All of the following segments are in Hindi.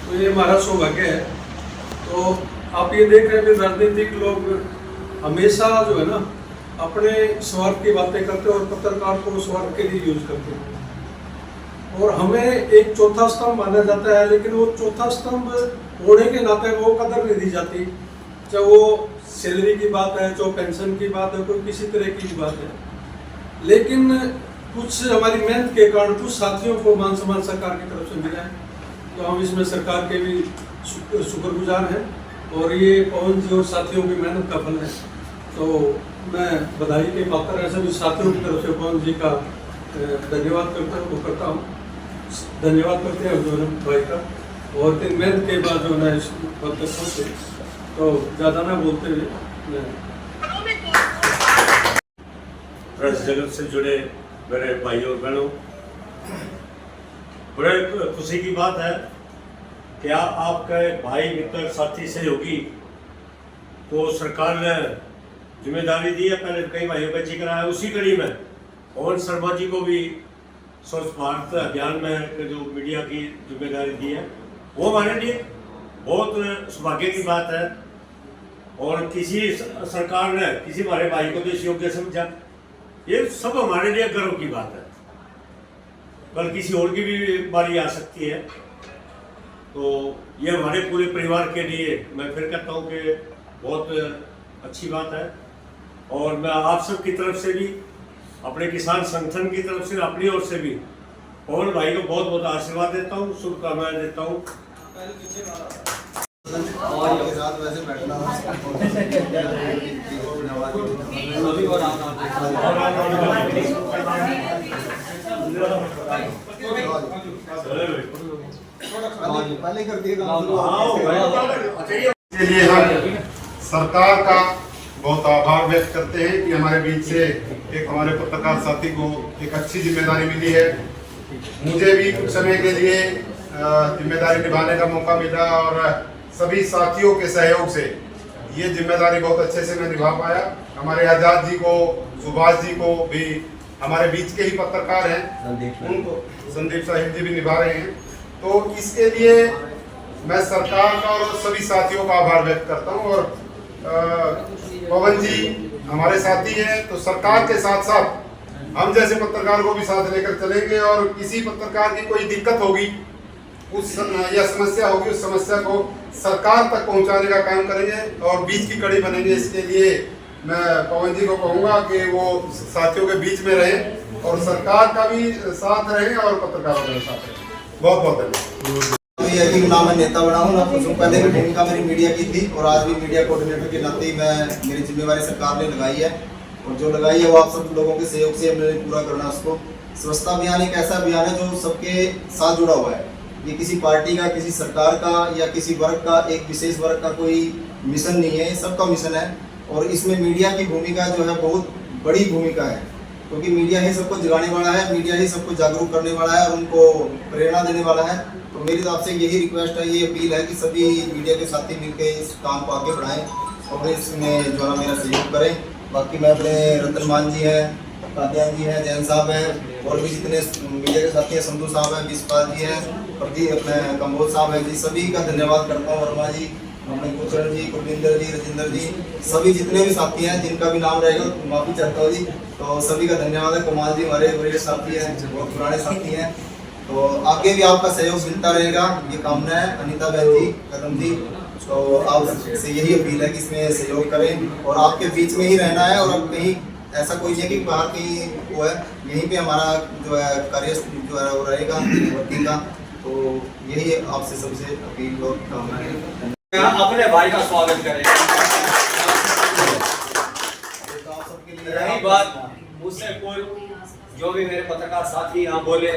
तो ये हमारा सौभाग्य है। तो आप ये देख रहे हैं राजनीतिक लोग हमेशा जो है ना अपने स्वार्थ की बातें करते हैं और पत्रकार को स्वार्थ के लिए यूज करते हैं। और हमें एक चौथा स्तंभ माना जाता है, लेकिन वो चौथा स्तंभ होने के नाते वो कदर नहीं दी जाती, चाहे वो सैलरी की बात है, चाहे पेंशन की बात है, कोई किसी तरह की बात है। लेकिन कुछ हमारी मेहनत के कारण कुछ साथियों को मान सम्मान सरकार की तरफ से मिला है, तो हम इसमें सरकार के भी शुक्रगुजार हैं और ये पवन जी और साथियों की मेहनत का फल है। तो मैं बधाई के पात्र है सभी साथियों की तरफ से पवन जी का धन्यवाद करता हूँ। धन्यवाद करते हैं जो भाई का, और फिर मेहनत के बाद जो है इस पद तक पहुँचे। तो ज़्यादा ना बोलते हुए प्रेस जगत से जुड़े मेरे भाई और बहनों, बड़े खुशी की बात है कि आपका भाई मित्र साथी सहयोगी को सरकार ने जिम्मेदारी दी है। पहले कई भाइयों का जिक्र आया, उसी कड़ी में पवन शर्मा जी को भी स्वच्छ भारत अभियान में जो मीडिया की जिम्मेदारी दी है, वो हमारे लिए बहुत सौभाग्य की बात है। और किसी सरकार ने किसी हमारे भाई को देश योग्य समझा, ये सब हमारे लिए गर्व की बात है। कल किसी और की भी बारी आ सकती है, तो ये हमारे पूरे परिवार के लिए मैं फिर कहता हूँ कि बहुत अच्छी बात है। और मैं आप सब की तरफ से भी, अपने किसान संगठन की तरफ से, अपनी ओर से भी पवन भाई को बहुत बहुत आशीर्वाद देता हूँ, शुभकामनाएं देता हूँ। के लिए हम सरकार का बहुत आभार व्यक्त करते हैं कि हमारे बीच से एक हमारे पत्रकार साथी को एक अच्छी जिम्मेदारी मिली है। मुझे भी कुछ समय के लिए जिम्मेदारी निभाने का मौका मिला और सभी साथियों के सहयोग से ये जिम्मेदारी बहुत अच्छे से मैं निभा पाया। हमारे आजाद जी को, सुभाष जी को भी, हमारे बीच के ही पत्रकार हैं, उनको संदीप साहिब जी भी निभा रहे हैं। तो इसके लिए मैं सरकार का और सभी साथियों का आभार व्यक्त करता हूँ। और पवन जी हमारे साथी हैं, तो सरकार के साथ साथ हम जैसे पत्रकार को भी साथ लेकर चलेंगे और किसी पत्रकार की कोई दिक्कत होगी या समस्या होगी, उस समस्या को सरकार तक पहुंचाने का काम करेंगे और बीच की कड़ी बनेंगे। इसके लिए मैं पवन जी को कहूँगा कि वो साथियों के बीच में रहें और सरकार का भी साथ रहें और पत्रकारों का साथ रहें। बहुत बहुत धन्यवाद। ना मैं नेता बना हूँ, ना कुछ पहले भी भूमिका मेरी मीडिया की थी और आज भी मीडिया कोऑर्डिनेटर के नाते मैं मेरी जिम्मेवारी सरकार ने लगाई है और जो लगाई है वो आप सब लोगों के सहयोग से हमने पूरा करना। उसको स्वच्छता अभियान एक ऐसा अभियान है जो सबके साथ जुड़ा हुआ है। ये किसी पार्टी का, किसी सरकार का या किसी वर्ग का, एक विशेष वर्ग का कोई मिशन नहीं है, ये सबका मिशन है। और इसमें मीडिया की भूमिका जो है बहुत बड़ी भूमिका है, क्योंकि मीडिया ही सबको जगाने वाला है, मीडिया ही सबको जागरूक करने वाला है और उनको प्रेरणा देने वाला है। तो मेरी तो आपसे यही रिक्वेस्ट है, ये अपील है कि सभी मीडिया के साथी मिलकर इस काम को आगे बढ़ाएं और इसमें जो है मेरा सहयोग करें। बाकी मैं अपने रतन मान जी हैं, कादियान जी हैं, जैन साहब हैं और भी जितने मीडिया के साथी हैं, संधू साहब हैं, विश्वपाल जी हैं, प्रदीप अपने कंबोज साहब हैं जी, सभी का धन्यवाद करता हूँ। वर्मा जी, अपने कुचरण जी, कुलविंदर जी, राजेंद्र जी, सभी जितने भी साथी हैं जिनका भी नाम रहेगा माफी चाहता हूँ जी। तो सभी का धन्यवाद है। कुमार जी हमारे वरिष्ठ साथी हैं, बहुत पुराने साथी हैं, तो आगे भी आपका सहयोग मिलता रहेगा, ये कामना है। अनिता बहन जी, कदम जी, तो आप से यही अपील है कि इसमें सहयोग करें और आपके बीच में ही रहना है। और अब कहीं ऐसा कोई नहीं है कि बाहर कहीं वो है, यहीं पे हमारा जो है कार्य जो है वो रहेगा वर्किंग का। तो यही आपसे सबसे अपील और कामना है। अपने भाई का स्वागत करें। रही बात मुझसे कोई जो भी मेरे पत्रकार साथी यहाँ बोले,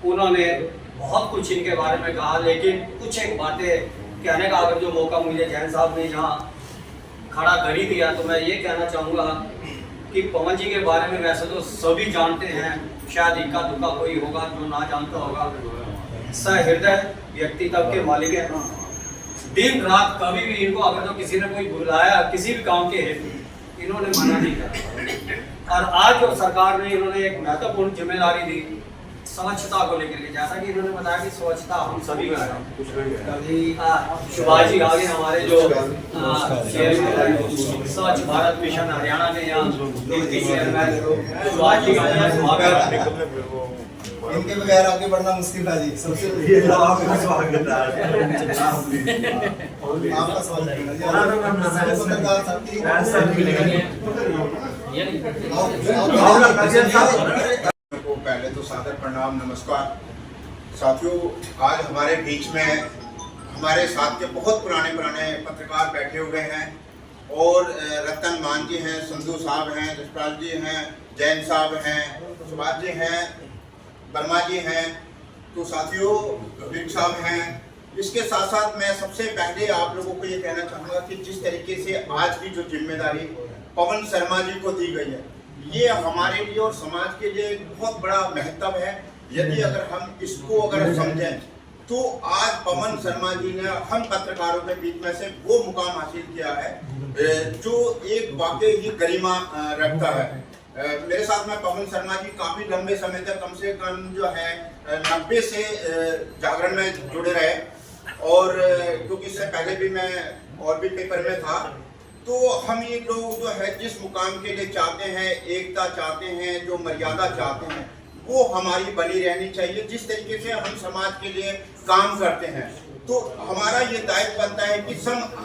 उन्होंने बहुत कुछ इनके बारे में कहा, लेकिन कुछ एक बातें कहने का अगर जो मौका मुझे जैन साहब ने यहाँ खड़ा कर ही दिया, तो मैं ये कहना चाहूँगा कि पवन जी के बारे में वैसे तो सभी जानते हैं, शायद इक्का दुक्का कोई होगा जो ना जानता होगा। सहृदय व्यक्तित्व के मालिक हैं। दिन रात कभी भी इनको अगर तो किसी ने कोई बुलाया किसी भी काम के हेतु, इन्होंने मना नहीं किया। और आज जो सरकार ने इन्होंने एक महत्वपूर्ण जिम्मेदारी दी, स्वच्छता को लेकर के, जैसा कि इन्होंने बताया कि स्वच्छता हम सभी में है। कभी सुभाष जी आगे हमारे जो स्वच्छ भारत मिशन हरियाणा के यहाँ डिप्टी चेयरमैन सुभाष जी का इनके बगैर आगे बढ़ना मुश्किल है जी। सबसे आपका स्वागत है को पहले तो सादर प्रणाम, नमस्कार साथियों। आज हमारे बीच में हमारे साथ के बहुत पुराने पत्रकार बैठे हुए हैं और रतन मान जी हैं, संधू साहब हैं, जसपाल जी हैं, जैन साहब हैं, सुभाष जी हैं, वर्मा जी हैं, तो साथियों विक साहब हैं। इसके साथ साथ मैं सबसे पहले आप लोगों को ये कहना चाहूँगा कि जिस तरीके से आज की जो जिम्मेदारी पवन शर्मा जी को दी गई है, ये हमारे लिए और समाज के लिए बहुत बड़ा महत्व है। यदि अगर हम इसको अगर समझें तो आज पवन शर्मा जी ने हम पत्रकारों के बीच में से वो मुकाम हासिल किया है जो एक वाकई ही गरिमा रखता है। मेरे साथ में पवन शर्मा जी काफी लंबे समय तक, कम से कम जो है 90 से जागरण में जुड़े रहे, और क्योंकि इससे पहले भी मैं और भी पेपर में था। तो हम ये लोग जो है जिस मुकाम के लिए चाहते हैं, एकता चाहते हैं, जो मर्यादा चाहते हैं, वो हमारी बनी रहनी चाहिए। जिस तरीके से हम समाज के लिए काम करते हैं, तो हमारा ये दायित्व बनता है कि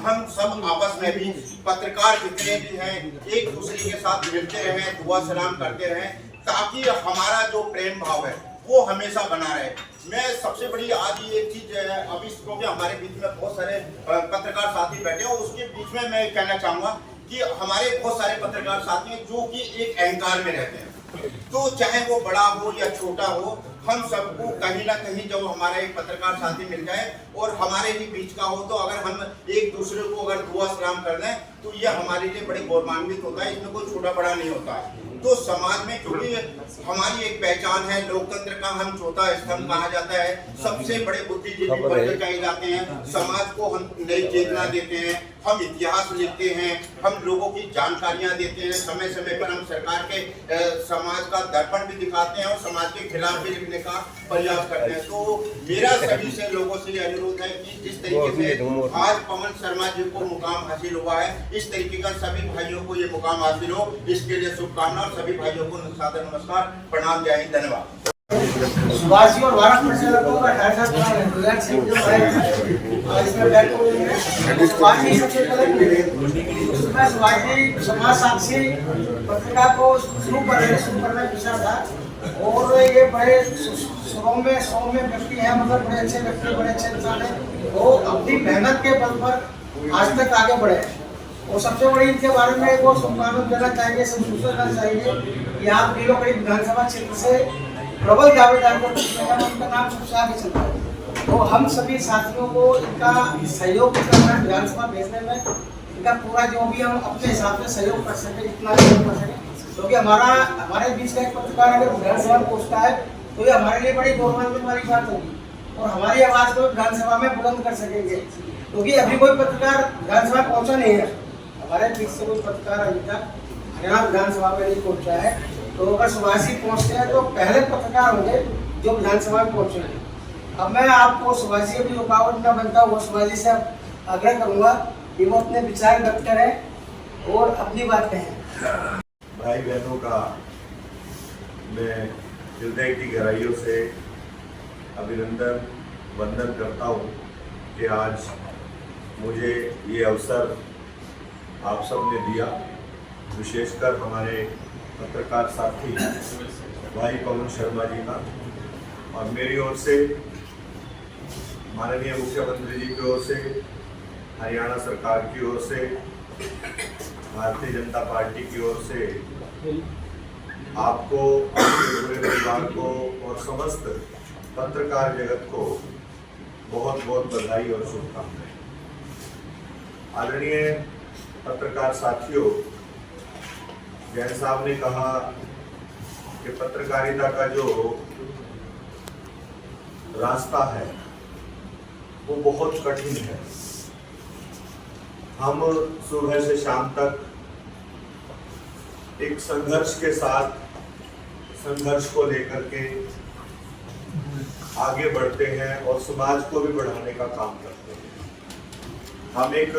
हम सब आपस में भी पत्रकार जितने भी हैं एक दूसरे के साथ मिलते रहें, दुआ सलाम करते रहें, ताकि हमारा जो प्रेम भाव है वो हमेशा बना रहे। मैं सबसे बड़ी आज ये एक चीज अभी क्योंकि हमारे बीच में बहुत सारे पत्रकार साथी बैठे हैं, उसके बीच में मैं कहना चाहूँगा कि हमारे बहुत सारे पत्रकार साथी हैं जो कि एक अहंकार में रहते हैं। तो चाहे वो बड़ा हो या छोटा हो, हम सबको कहीं ना कहीं जब हमारा एक पत्रकार साथी मिल जाए और हमारे ही बीच का हो, तो अगर हम एक दूसरे को अगर दुआ सलाम कर दें तो ये हमारे लिए बड़े गौरवान्वित होता है। इसमें कोई छोटा बड़ा नहीं होता है। तो समाज में क्योंकि हमारी एक पहचान है, लोकतंत्र का हम चौथा स्तंभ कहा जाता है, सबसे बड़े बुद्धिजीवी वर्ग कहे जाते हैं, समाज को हम नई चेतना देते हैं, हम इतिहास लिखते हैं, हम लोगों की जानकारियां देते हैं, समय समय पर हम सरकार के समाज का दर्पण भी दिखाते हैं और समाज के खिलाफ भी लिखने का प्रयास करते हैं। तो मेरा सभी से लोगों से ये अनुरोध है कि जिस तरीके से आज पवन शर्मा जी को मुकाम हासिल हुआ है, इस तरीके का सभी भाइयों को ये मुकाम हासिल हो, इसके लिए शुभकामनाएं। सभी भाइयों को सादर नमस्कार, प्रणाम, जय हिंद, धन्यवाद। सुभाष जी और भारत परिषद को सुभाष जी समाज साक्षी पत्रिका को शुरू करने पिछड़ा था, और ये बड़े सौम्य व्यक्ति हैं, मतलब बड़े अच्छे व्यक्ति, बड़े अच्छे इंसान हैं। वो अपनी मेहनत के बल पर आज तक आगे बढ़े, और सबसे बड़ी इनके बारे में वो शुभकामनाएं देना चाहिए, सब सोचना चाहिए कि आप नीलोकड़ी विधानसभा क्षेत्र से प्रबल दावेदार को उनका नाम सबसे आगे चलता है। तो हम सभी साथियों को इनका सहयोग करना, विधानसभा भेजने में इनका पूरा जो भी हम अपने हिसाब से सहयोग कर सके, जितना सहयोग कर सके, क्योंकि हमारे बीच का एक पत्रकार अगर विधानसभा में पहुँचता है तो ये हमारे लिए बड़ी गौरवान्वित वाली बात होगी, और हमारी आवाज़ को विधानसभा में बुलंद कर सकेंगे। क्योंकि अभी कोई पत्रकार विधानसभा पहुँचा नहीं है, हमारे बीच से कोई पत्रकार अभी तक हरियाणा विधानसभा में नहीं पहुँचा है। तो अगर सुभाष जी पहुँचते हैं तो पहले पत्रकार होंगे जो विधानसभा में पहुँचेंगे। अब मैं आपको सुभाष जी भी रुकावट न बनता हुआ सुभाष जी से आग्रह करूँगा कि वो अपने विचार व्यक्त करें और अपनी बात कहें। भाई बहनों का मैं हृदय की गहराइयों से अभिनंदन वंदन करता हूँ कि आज मुझे ये अवसर आप सब ने दिया, विशेषकर हमारे पत्रकार साथी भाई पवन शर्मा जी का, और मेरी ओर से माननीय मुख्यमंत्री जी की ओर से, हरियाणा सरकार की ओर से, भारतीय जनता पार्टी की ओर से आपको, आपके पूरे परिवार को और समस्त पत्रकार जगत को बहुत बहुत बधाई और शुभकामनाएं। आदरणीय पत्रकार साथियों, जैन साहब ने कहा कि पत्रकारिता का जो रास्ता है वो बहुत कठिन है। हम सुबह से शाम तक एक संघर्ष के साथ, संघर्ष को लेकर के आगे बढ़ते हैं और समाज को भी बढ़ाने का काम करते हैं। हम एक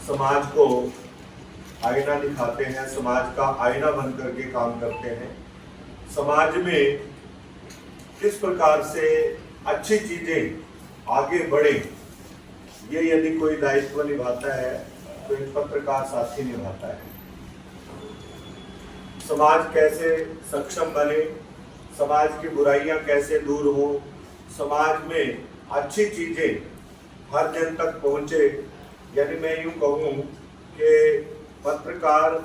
समाज को आईना दिखाते हैं, समाज का आईना बन करके काम करते हैं। समाज में किस प्रकार से अच्छी चीजें आगे बढ़े, ये यदि कोई दायित्व निभाता है तो एक पत्रकार साथी निभाता है। समाज कैसे सक्षम बने, समाज की बुराइयां कैसे दूर हो, समाज में अच्छी चीजें हर जन तक पहुंचे, यानी मैं यूं कहूं कि पत्रकार,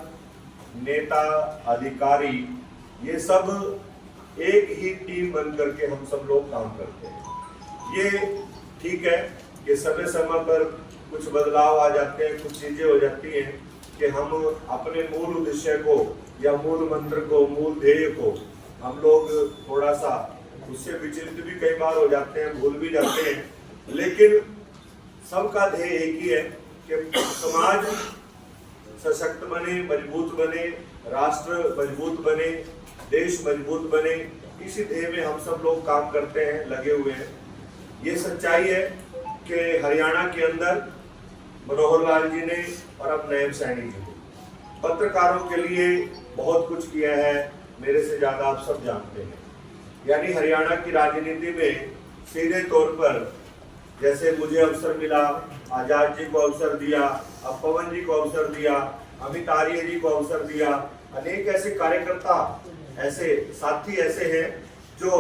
नेता, अधिकारी, ये सब एक ही टीम बन करके हम सब लोग काम करते हैं। ये ठीक है कि समय समय पर कुछ बदलाव आ जाते हैं, कुछ चीजें हो जाती हैं कि हम अपने मूल उद्देश्य को या मूल मंत्र को, मूल ध्येय को हम लोग थोड़ा सा उससे विचलित भी कई बार हो जाते हैं, भूल भी जाते हैं। लेकिन सबका ध्येय एक ही है कि समाज सशक्त बने, मजबूत बने, राष्ट्र मजबूत बने, देश मजबूत बने। इसी ध्येय में हम सब लोग काम करते हैं, लगे हुए हैं। ये सच्चाई है कि हरियाणा के अंदर मनोहर लाल जी ने और अब नैब सैनी जी ने पत्रकारों के लिए बहुत कुछ किया है, मेरे से ज्यादा आप सब जानते हैं। यानी हरियाणा की राजनीति में सीधे तौर पर जैसे मुझे अवसर मिला, आजाद जी को अवसर दिया, अब पवन जी को अवसर दिया, अमित आर्य जी को अवसर दिया, अनेक ऐसे कार्यकर्ता, ऐसे साथी ऐसे हैं जो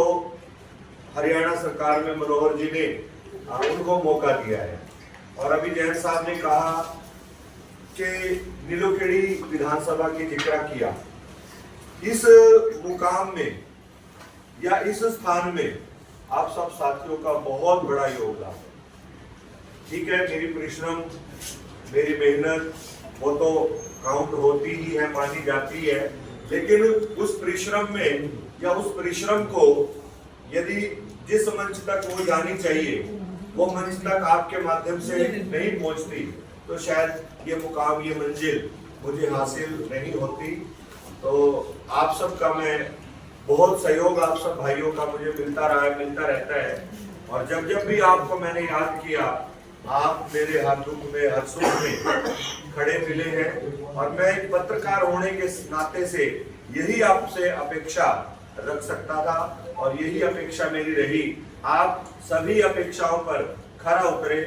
हरियाणा सरकार में मनोहर जी ने उनको मौका दिया है। और अभी जैन साहब ने कहा कि नीलोखेड़ी विधानसभा की जिक्र किया, इस मुकाम में या इस स्थान में आप सब साथियों का बहुत बड़ा योगदान है। ठीक है, मेरी परिश्रम, मेरी मेहनत वो तो काउंट होती ही है, मानी जाती है, लेकिन उस परिश्रम में या उस परिश्रम को यदि जिस मंच तक वो जानी चाहिए वो मंच तक आपके माध्यम से नहीं पहुंचती तो शायद ये मुकाम, ये मंजिल मुझे हासिल नहीं होती। तो आप सबका मैं बहुत सहयोग, आप सब भाइयों का मुझे मिलता रहा है, मिलता रहता है। और जब जब भी आपको मैंने याद किया, आप मेरे हर दुख में, हर सुख में खड़े मिले हैं। और मैं एक पत्रकार होने के नाते से यही आपसे अपेक्षा रख सकता था और यही अपेक्षा मेरी रही। आप सभी अपेक्षाओं पर खरा उतरे।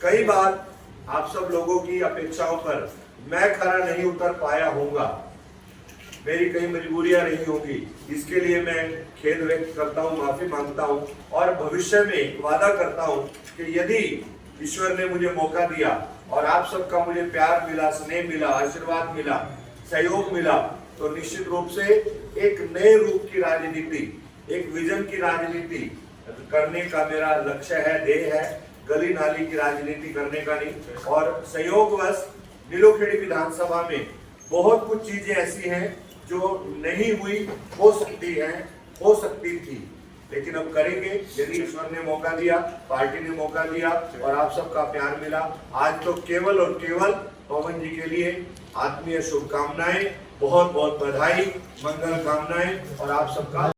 कई बार आप सब लोगों की अपेक्षाओं पर मैं खरा नहीं उतर पाया होऊंगा, मेरी कई मजबूरियां रही होंगी, इसके लिए मैं खेद व्यक्त करता हूं, माफी मांगता हूं। और भविष्य में वादा करता हूं कि यदि ईश्वर ने मुझे मौका दिया और आप सबका मुझे प्यार मिला, स्नेह मिला, आशीर्वाद मिला, सहयोग मिला, तो निश्चित रूप से एक नए रूप की राजनीति, एक विजन की राजनीति करने का मेरा लक्ष्य है, ध्येय है। गली नाली की राजनीति करने का नहीं। और संयोगवश नीलोखेड़ी विधानसभा में बहुत कुछ चीजें ऐसी हैं जो नहीं हुई, हो सकती हैं, हो सकती थी, लेकिन अब करेंगे यदि ईश्वर ने मौका दिया, पार्टी ने मौका दिया और आप सबका प्यार मिला। आज तो केवल और केवल पवन जी के लिए आत्मीय शुभकामनाएं, बहुत बहुत बधाई, मंगल कामनाएं और आप सबका